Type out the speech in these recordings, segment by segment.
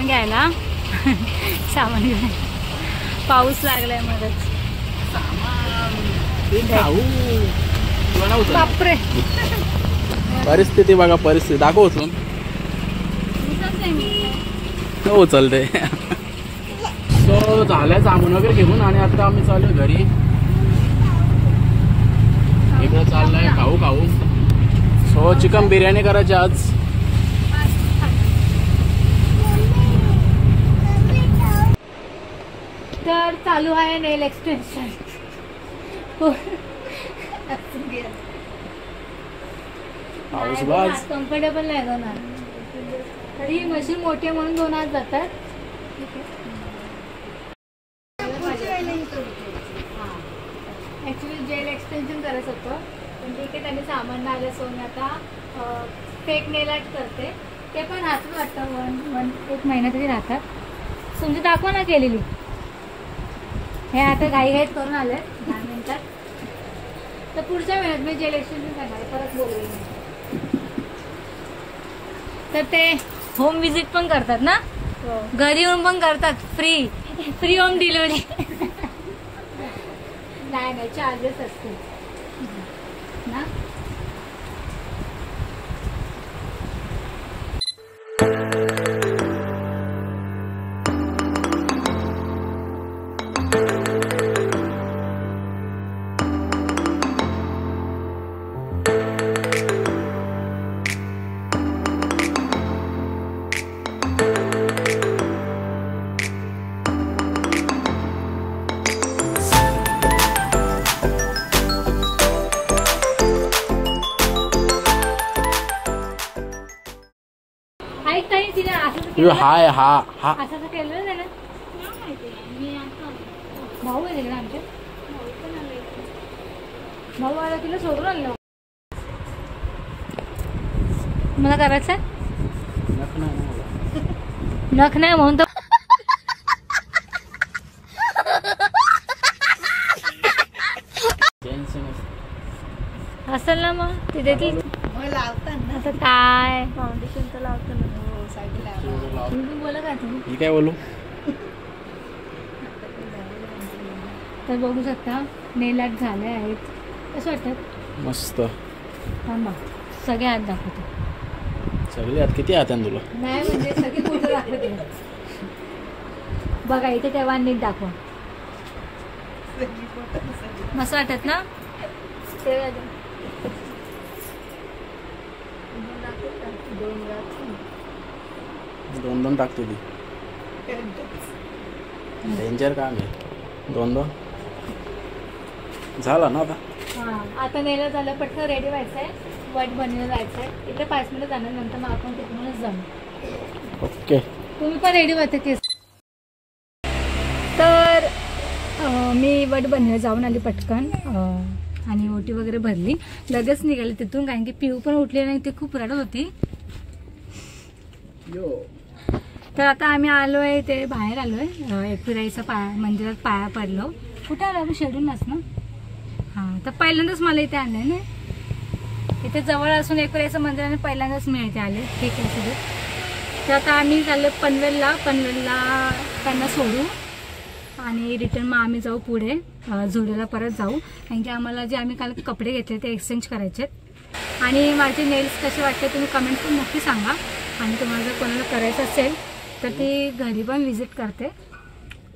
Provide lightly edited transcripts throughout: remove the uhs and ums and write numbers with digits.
सामान घ्यायला सामान घेऊन पाऊस लागलाय मध्येच बापरे परिस्थिती बघा परिस्थिती दाखव उचलून उचलते सो झालंय सामान वगैरे घेऊन आणि आता आम्ही चालू घरी इकडे चाललंय खाऊ खाऊ सो चिकन बिर्याणी करायची आज तर चालू आहे नेल एक्सटेन्शन कम्फर्टेबल नाही होणार तरी ही मशीन मोठी आहे म्हणून 2 हात जातात ऍक्च्युली जेल एक्सटेन्शन करायचं होतं पण ठीक आहे त्यांनी सामान आलं सो मी आता फेक नेल आर्ट करते ते पण हातच वाटतं 1 महिना तरी राहतात तुमची दाखवा ना केलेली हे आता घाईघाईत करून आले 10 मिनिटात तर पुढच्या वेळेत मी जेल एक्सटेन्शन करणार परत बोलवेन तर ते होम विजिट पण करतात ना घरी येऊन पण करतात फ्री होम डिलिव्हरी नाही चार्जेस असतील ना हाय हा हा असं केलं ना भाऊ आहे ना आमच्या भाऊ आला तिला सोडून आणलं मला करायचं नख नाही म्हणून तर असेल ना मग तिथे ती आता काय फाउंडेशन तर लावतं ना बोला का तुम्ही काय बोलू तर बघू शकता नेल आर्ट झाले आहेत कसं वाटतात मस्त थांबा सगळे हात दाखवतो सगळे हात किती हात तुला नाही म्हणजे सगळे फोटो दाखवते बघा इथे तेव्हा नीट दाखवा मस्त वाटत ना दोन टाकते ती डेंजर काम आहे 2 झाला ना आता नेलं झालं पटकन रेडी व्हायचं आहे वट बनवलं जायचं आहे इथे 5 मिनिटं जाणार नंतर मग आपण तिकडूनच जाणार ओके तुम्ही पण रेडी व्हायचं केस तर मी वट बनवायला जाऊन आली पटकन आणि ओटी वगैरे भरली लगेच निघाली तिथून कारण की पिऊ पण उठली नाही ती खूप रडत होती तर आता आम्ही आलोय ते बाहेर आलोय एकविराईचा मंदिरात पाया पडलो कुठे आलो आम्ही शेड्यूलच ना हां तर पहिल्यांदाच मला इथे आलंय ना इथे जवळ असून एकविराईचं मंदिर आणि पहिल्यांदाच मी इथे आले ठीक आहे सगळं तर आता आम्ही चाललो पनवेलला त्यांना सोडू आणि रिटर्न मग आम्ही जाऊ पुढे झुडिओला परत जाऊ कारण की आम्हाला जे आम्ही काल कपडे घेतले ते एक्सचेंज करायचे आणि माझे नेल्स कसे वाटते तुम्ही कमेंट पण नक्की सांगा आणि तुम्हाला जर कोणाला करायचं असेल तर ती घरी पण व्हिजिट करते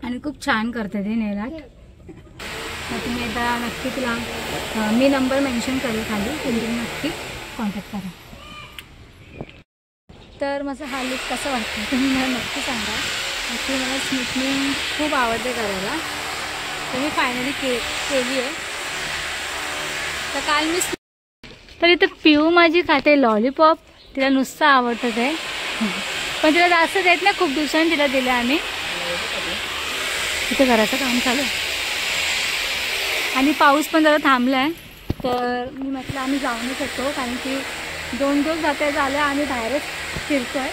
आणि खूप छान करते ते नेल आर्ट तर तुम्ही एकदा नक्की तिला मी नंबर मेन्शन करेल खाली तुम्ही नक्की कॉन्टॅक्ट करा तर माझा हा लुक कसा वाटतं तुम्ही मला नक्की सांगा ॲक्च्युली मला स्मिथनिंग खूप आवडते करायला तर मी फायनली केली आहे तर काल मी तर इथं पिऊ माझी खाते लॉलीपॉप तिला नुसतं आवडतं ते पण तिला जास्त देत नाही खूप दिवसांनी तिला दिलं आम्ही इथे घराचं काम चालू आहे आणि पाऊस पण जरा थांबला आहे तर मी म्हटलं आम्ही जाऊनच येतो कारण की 2 दिवस जाते झालं आम्ही बाहेरच फिरतो आहे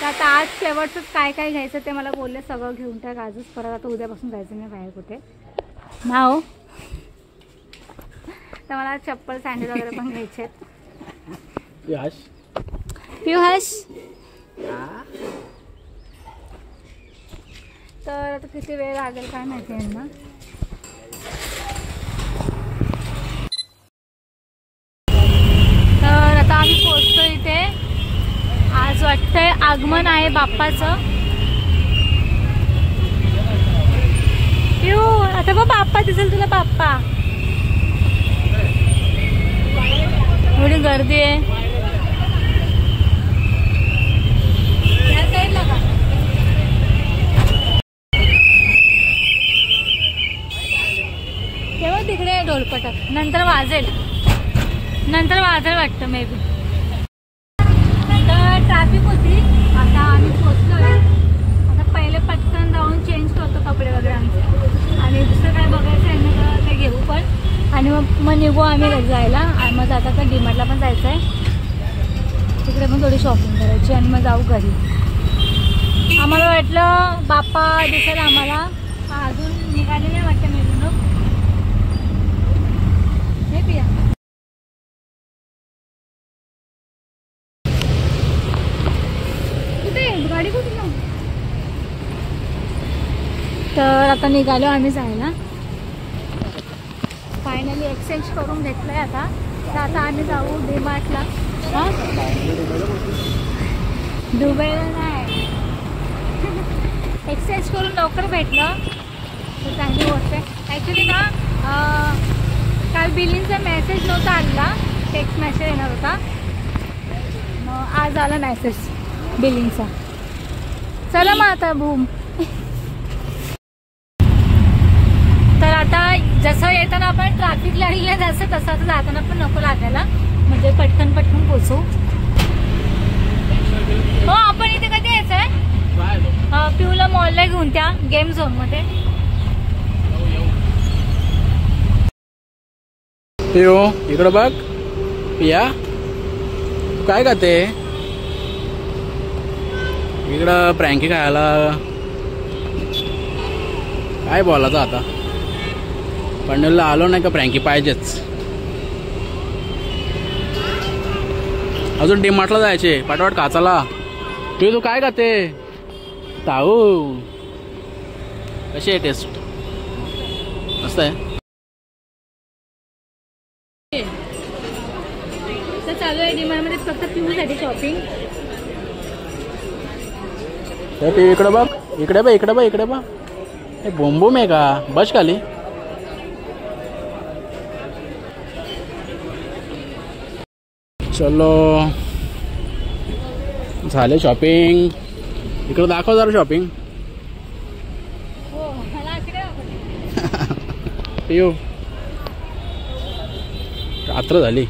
तर आता आज शेवटचंच काय काय घ्यायचं ते मला बोलले सगळं घेऊन टाक आजच परत आता उद्यापासून जायचं नाही बाहेर कुठे ना हो तर मला चप्पल सँडल वगैरे पण घ्यायचे आहेत पियुष तर आता किती वेळ लागेल काय माहिती यांना. तर आता आम्ही पोहोचतो इथे. आज वाटतंय आगमन आहे बाप्पाचं. पिऊ आता बघ बाप्पा दिसेल तुला. बाप्पा एवढी गर्दी आहे. तेव्हा तिकडे ढोलपटक नंतर वाजेल वाटतं मे बी. तर ट्रॅफिक होती. आता आम्ही पोहोचलोय. आता पहिले पटकन जाऊन चेंज करतो कपडे वगैरे आमचे आणि दुसरं काय बघायचं आहे ना ते घेऊ पण आणि मग निघू आम्ही घरी जायला. आणि मग आता तर डीमार्टला पण जायचं आहे. तिकडे पण थोडी शॉपिंग करायची आणि मग जाऊ घरी. आम्हाला वाटलं बाप्पा दिसेल आम्हाला. अजून निघाले नाही वाटतं मिळून. हे पिया गाडी कुठे ना. तर आता निघालो आम्ही जायला. फायनली एक्सचेंज करून घेतलंय आता. तर आता आम्ही जाऊ डीमार्टला. दुबईला नाही एक्सचेंज करून लवकर भेटलं तर चांगली गोष्ट आहे. ॲक्च्युली ना काल बिलिंगचा मेसेज नव्हता आला. टेक्स्ट मेसेज येणार होता. मग आज आला मेसेज बिलिंगचा. चला मग आता बूम. तर आता जसं येताना आपण ट्रॅफिक लागले जसं तसं आता जाताना पण नको लागायला. म्हणजे पटकन पोचू. हो आपण इथे कधी यायचंय. पिऊला मॉलला घेऊन त्या गेम झोन मध्ये. पिऊ इकडं बघ. पिया काय खाते. इकडं प्रँकी खायला. काय बोलायचं आता. पंडलला आलो नाही का प्रँकी पाहिजेच. अजून डीमार्टला जायचे पाठवाट काचाला. तू काय खाते. ताऊ कशी आहे टेस्ट. मस्त आहे. तर चालू आहे डीमार्ट मध्ये फक्त पिऊसाठी शॉपिंग. इकडे बघ इकडे बघ. हे बोंबूम आहे का. बस खाली. चलो झाले शॉपिंग. इकडे दाखव जरा शॉपिंग. हो मला पिऊ रात्र झाली.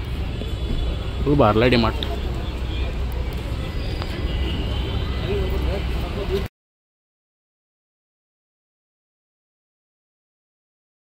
खूप भरला डीमार्ट.